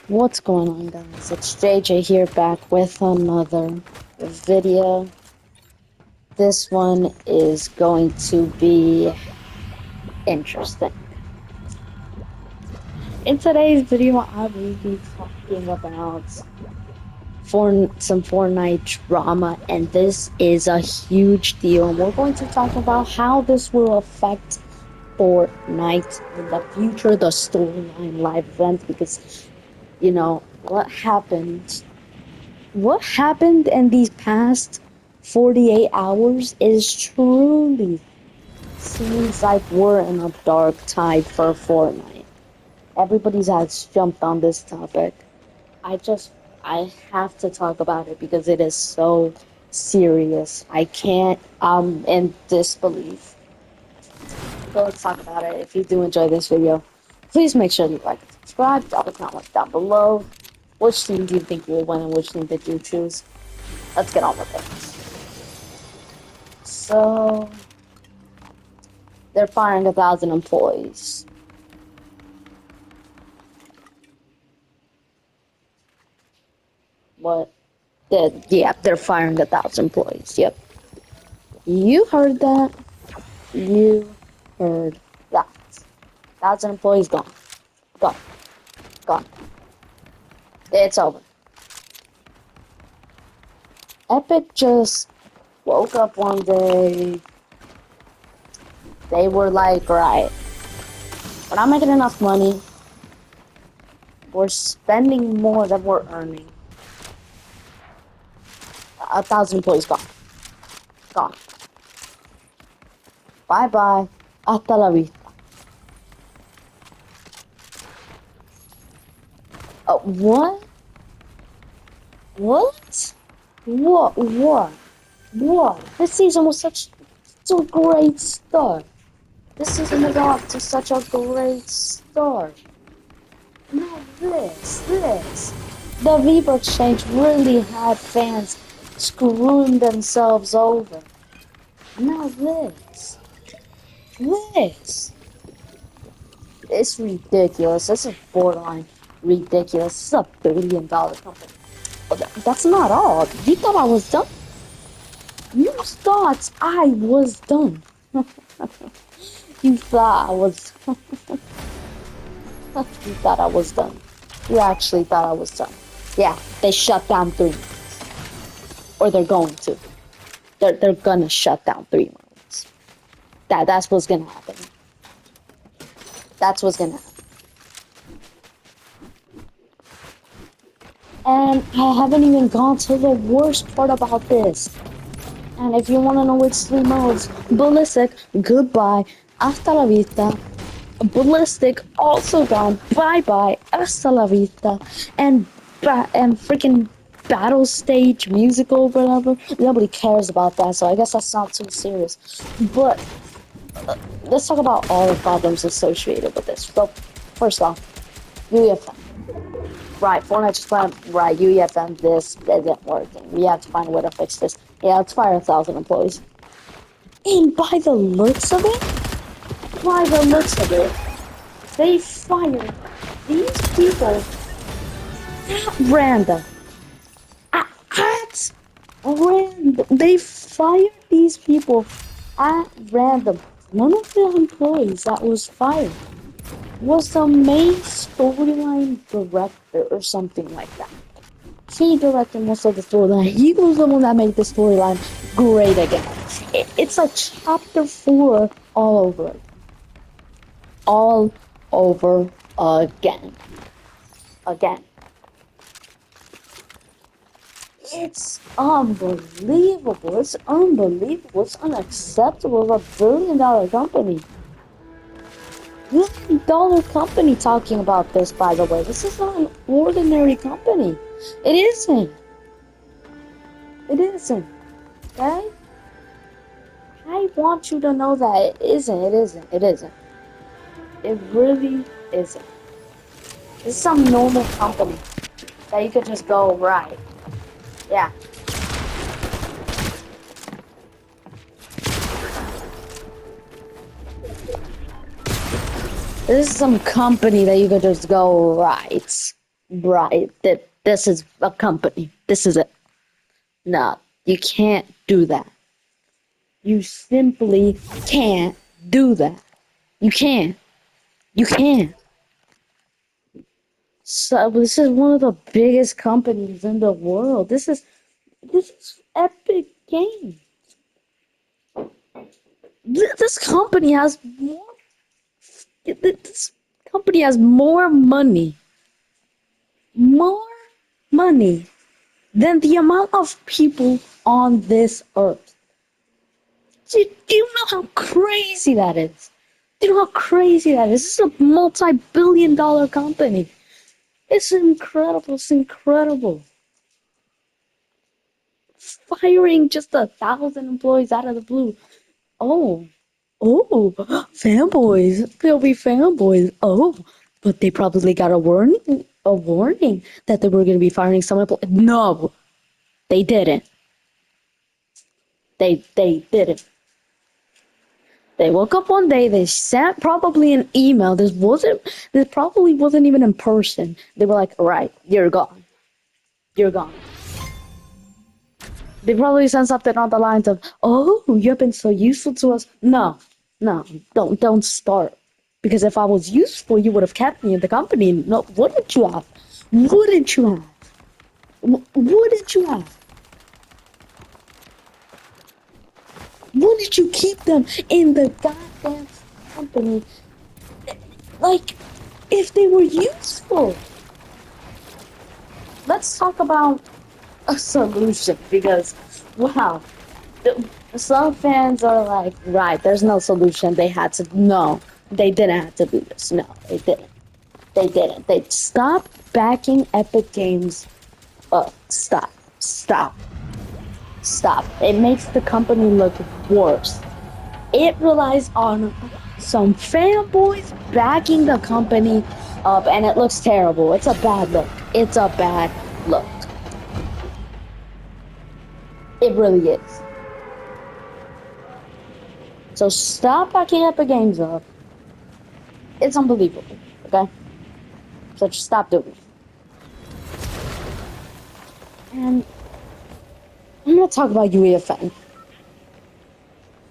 What's going on, guys? It's JJ here back with another video. This one is going to be interesting. In today's video, I will be talking about some Fortnite drama, and this is a huge deal. And we're going to talk about how this will affect Fortnite in the future, the storyline, live events, because what happened in these past 48 hours is truly seems like we're in a dark tide for Fortnite. Everybody's has jumped on this topic. I just, I have to talk about it because it is so serious. I can't, in disbelief. So let's talk about it. If you do enjoy this video, please make sure you like and subscribe. Drop a comment down below. Which team do you think will win and which team did you choose? Let's get on with it. So, they're firing 1,000 employees. What? Yeah, they're firing 1,000 employees. Yep. You heard that. You heard that. 1,000 employees gone. Gone. Gone. It's over. Epic just woke up one day. They were like, right, we're not making enough money. We're spending more than we're earning. 1,000 employees gone. Gone. Bye bye. Hasta la vista. What? What? What? This season was such a great start. This season was off to such a great start. Now this. The Viva Exchange really had fans screwing themselves over. Now this. It's ridiculous. This is borderline ridiculous. This is a billion-dollar company. But that's not all. You thought I was done? You thought I was done. You thought I was... You thought I was done. You actually thought I was done. Yeah, they shut down 3 months. Or they're going to. They're gonna shut down 3 months. That's what's gonna happen. That's what's gonna happen. And I haven't even gone to the worst part about this. And if you want to know which 3 modes, Ballistic, goodbye, hasta la vista. Ballistic, also gone, bye-bye, hasta la vista. And freaking battle stage, musical, whatever. Nobody cares about that, so I guess that's not too serious. But let's talk about all the problems associated with this. So, first off, UEFM. Right, Fortnite just went, right, UEFM, this isn't working. We have to find a way to fix this. Yeah, let's fire 1,000 employees. And by the looks of it, they fired these people at random. At random. They fired these people at random. One of the employees that was fired was the main storyline director or something like that. He directed most of the storyline. He was the one that made the storyline great again. It's like chapter 4 all over again. All over again. Again. It's unbelievable. It's unbelievable. It's unacceptable. It's a billion-dollar company. $1 company talking about this, by the way. This is not an ordinary company. It isn't. It isn't. Okay? I want you to know that it isn't. It isn't. It isn't. It really isn't. This is some normal company that you could just go, right. Yeah. This is some company that you could just go, right. right, that this is a company. This is it. No, you can't do that. You simply can't do that. You can't. You can't. So this is one of the biggest companies in the world. This is Epic Games. This company has more. This company has more money than the amount of people on this earth. Do you know how crazy that is? Do you know how crazy that is? This is a multi-billion-dollar company. It's incredible. It's incredible. Firing just 1,000 employees out of the blue. Oh, oh, fanboys. They'll be fanboys. Oh, but they probably got a warning that they were going to be firing some employees. No, they didn't. They didn't. They woke up one day. They sent probably an email. This probably wasn't even in person. They were like, "All right, you're gone. You're gone." They probably sent something on the lines of, "Oh, you've been so useful to us." No, no, don't start. Because if I was useful, you would have kept me in the company. No, wouldn't you have? Wouldn't you have? Wouldn't you have? Wouldn't you keep them in the goddamn company? Like, if they were useful. Let's talk about a solution because, wow, some fans are like, right, there's no solution. They had to, no, they didn't have to do this. No, they didn't. They didn't. They stopped backing Epic Games up. Stop. Stop. Stop. It makes the company look worse. It relies on some fanboys backing the company up, and it looks terrible. It's a bad look. It's a bad look. It really is. So stop backing Epic Games up. It's unbelievable. Okay? So just stop doing it. And I'm gonna talk about UEFN.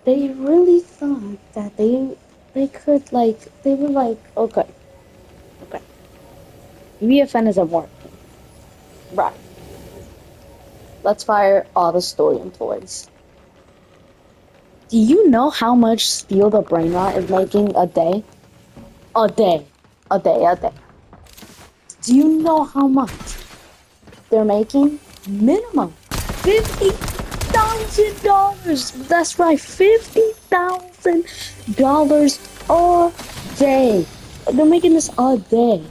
They really thought that they could they were like, okay, okay. UEFN isn't working. Right. Let's fire all the story employees. Do you know how much steel the brain rot is making a day? A day. A day, a day. Do you know how much they're making? Minimum $50,000. That's right, $50,000 a day. They're making this a day.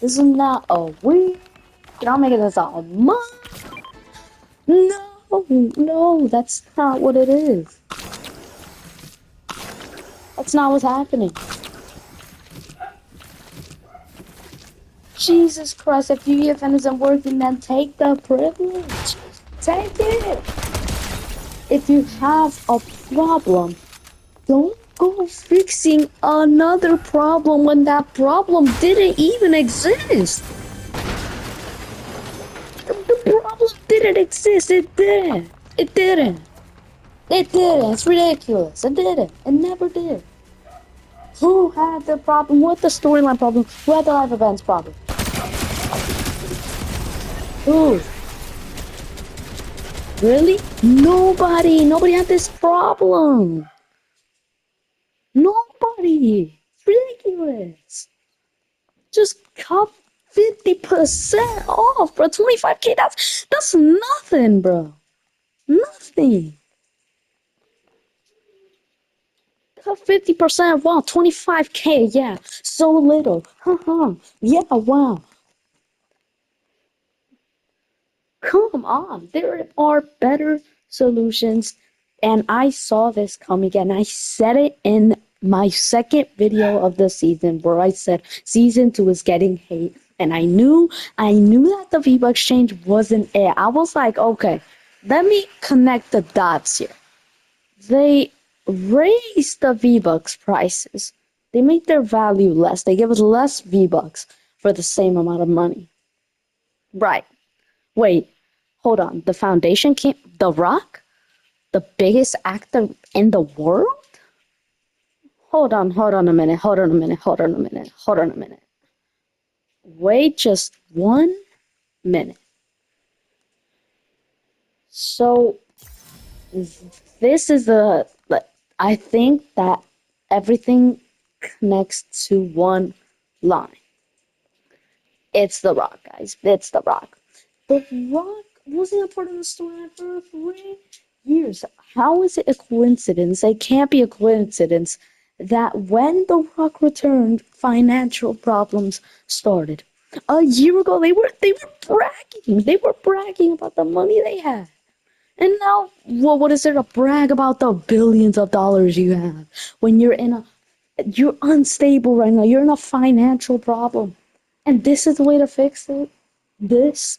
This is not a week. You're not making this a month. No, no, that's not what it is. That's not what's happening. Jesus Christ, if UEFN isn't working, then take the privilege. Take it. If you have a problem, don't go fixing another problem when that problem didn't even exist. The problem didn't exist. It didn't. It didn't. It didn't. It's ridiculous. It didn't. It never did. Who had the problem? What the storyline problem? Who had the live events problem? Who? Really? Nobody. Nobody had this problem. Nobody. It's ridiculous. Just cut 50% off, bro. 25K. That's nothing, bro. Nothing. Cut 50%. Wow. 25K. Yeah. So little. Haha. Yeah. Wow. Come on, there are better solutions. And I saw this coming and I said it in my second video of the season where I said season 2 is getting hate. And I knew that the V-Bucks change wasn't it. I was like, okay, let me connect the dots here. They raised the V-Bucks prices. They make their value less. They give us less V-Bucks for the same amount of money. Right. Wait, hold on. The Foundation came. The Rock? The biggest actor in the world? Hold on a minute, hold on a minute, hold on a minute, hold on a minute. Wait just 1 minute. So this is the I think that everything connects to one line. It's The Rock, guys. It's The Rock. The Rock wasn't a part of the story for 3 years. How is it a coincidence? It can't be a coincidence that when The Rock returned, financial problems started. A year ago, they were bragging. They were bragging about the money they had. And now, well, what is there to brag about the billions of dollars you have when you're unstable right now. You're in a financial problem. And this is the way to fix it. This,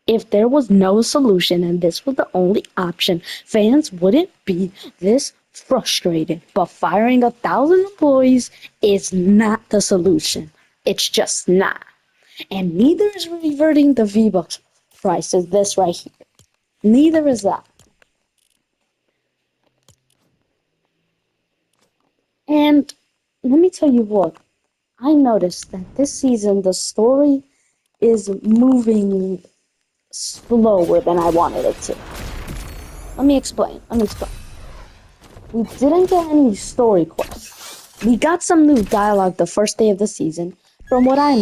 if there was no solution and this was the only option, fans wouldn't be this frustrated. But firing 1,000 employees is not the solution. It's just not. And neither is reverting the V-Bucks prices, this right here. Neither is that. And let me tell you what, I noticed that this season the story is moving slower than I wanted it to. Let me explain. Let me explain. We didn't get any story quests. We got some new dialogue the first day of the season. From what I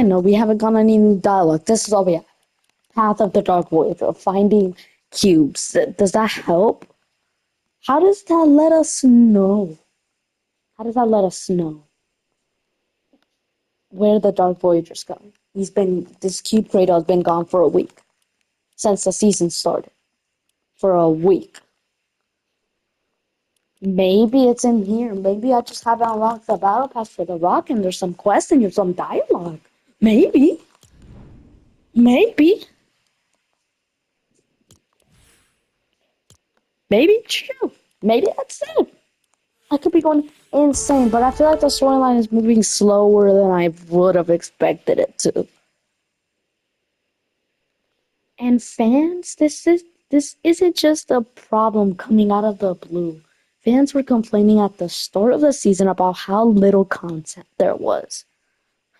know, we haven't got any new dialogue. This is all we have. Path of the Dark Voyager, finding cubes. Does that help? How does that let us know? How does that let us know where the Dark Voyager's gone? This cube cradle has been gone for a week. Since the season started. For a week. Maybe it's in here. Maybe I just haven't unlocked the battle pass for the Rock and there's some quest and there's some dialogue. Maybe. Maybe. Maybe it's true. Maybe that's it. I could be going insane, but I feel like the storyline is moving slower than I would have expected it to. And fans, this isn't just a problem coming out of the blue. Fans were complaining at the start of the season about how little content there was.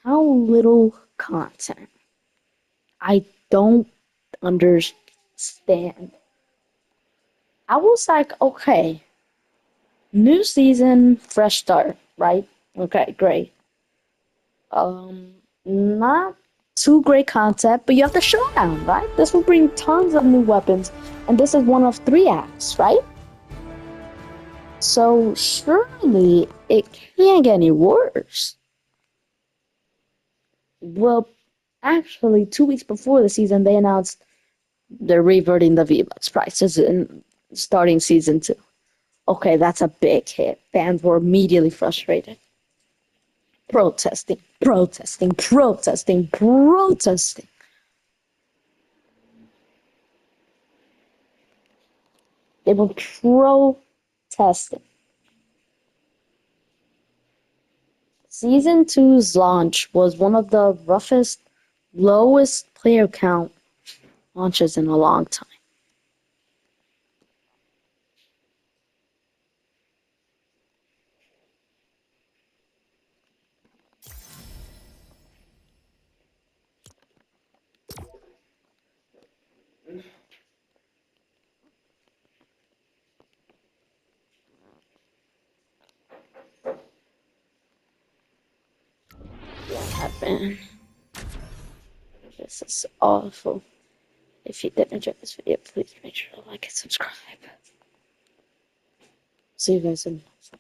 How little content. I don't understand. I was like, okay, new season, fresh start, right? Okay, great. Not too great content, but you have the showdown, right? This will bring tons of new weapons, and this is one of 3 acts, right? So surely it can't get any worse. Well, actually, 2 weeks before the season, they announced they're reverting the V-Bucks prices in starting season 2. Okay, that's a big hit. Fans were immediately frustrated. Protesting, protesting, protesting, protesting. They were protesting. Season two's launch was one of the roughest, lowest player count launches in a long time. What happened? This is awful. If you did enjoy this video, please make sure to like and subscribe. See you guys in the next one.